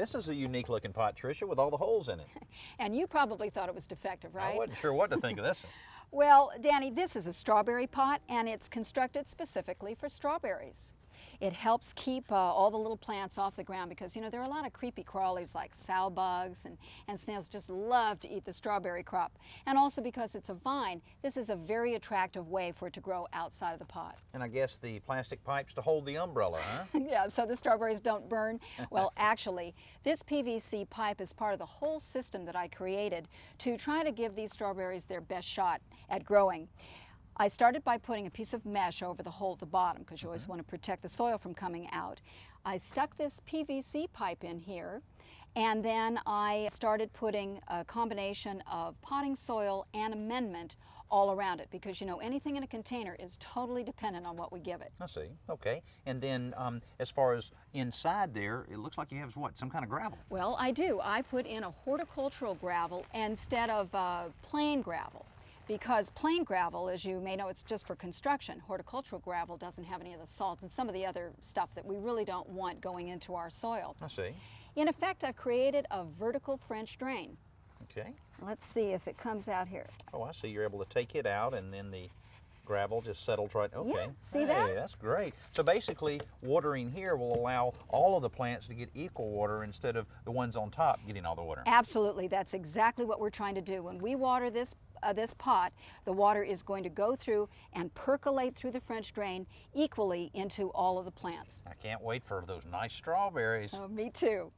This is a unique looking pot, Tricia, with all the holes in it. And you probably thought it was defective, right? I wasn't sure what to think of this one. Well, Danny, this is a strawberry pot, and it's constructed specifically for strawberries. It helps keep all the little plants off the ground because, you know, there are a lot of creepy crawlies like sow bugs and snails just love to eat the strawberry crop. And also because it's a vine, this is a very attractive way for it to grow outside of the pot. And I guess the plastic pipes to hold the umbrella, huh? Yeah, so the strawberries don't burn. Well, actually, this PVC pipe is part of the whole system that I created to try to give these strawberries their best shot at growing. I started by putting a piece of mesh over the hole at the bottom because you always want to protect the soil from coming out. I stuck this PVC pipe in here, and then I started putting a combination of potting soil and amendment all around it because, you know, anything in a container is totally dependent on what we give it. I see. Okay. And then as far as inside there, it looks like you have what, some kind of gravel? Well, I do. I put in a horticultural gravel instead of plain gravel. Because plain gravel, as you may know, it's just for construction. Horticultural gravel doesn't have any of the salts and some of the other stuff that we really don't want going into our soil. I see. In effect, I've created a vertical French drain. Okay. Let's see if it comes out here. Oh, I see. You're able to take it out and then the gravel just settles right. Okay. Yeah, see hey, that? That's great. So basically, watering here will allow all of the plants to get equal water instead of the ones on top getting all the water. Absolutely. That's exactly what we're trying to do. When we water this pot, the water is going to go through and percolate through the French drain equally into all of the plants. I can't wait for those nice strawberries. Oh, me too.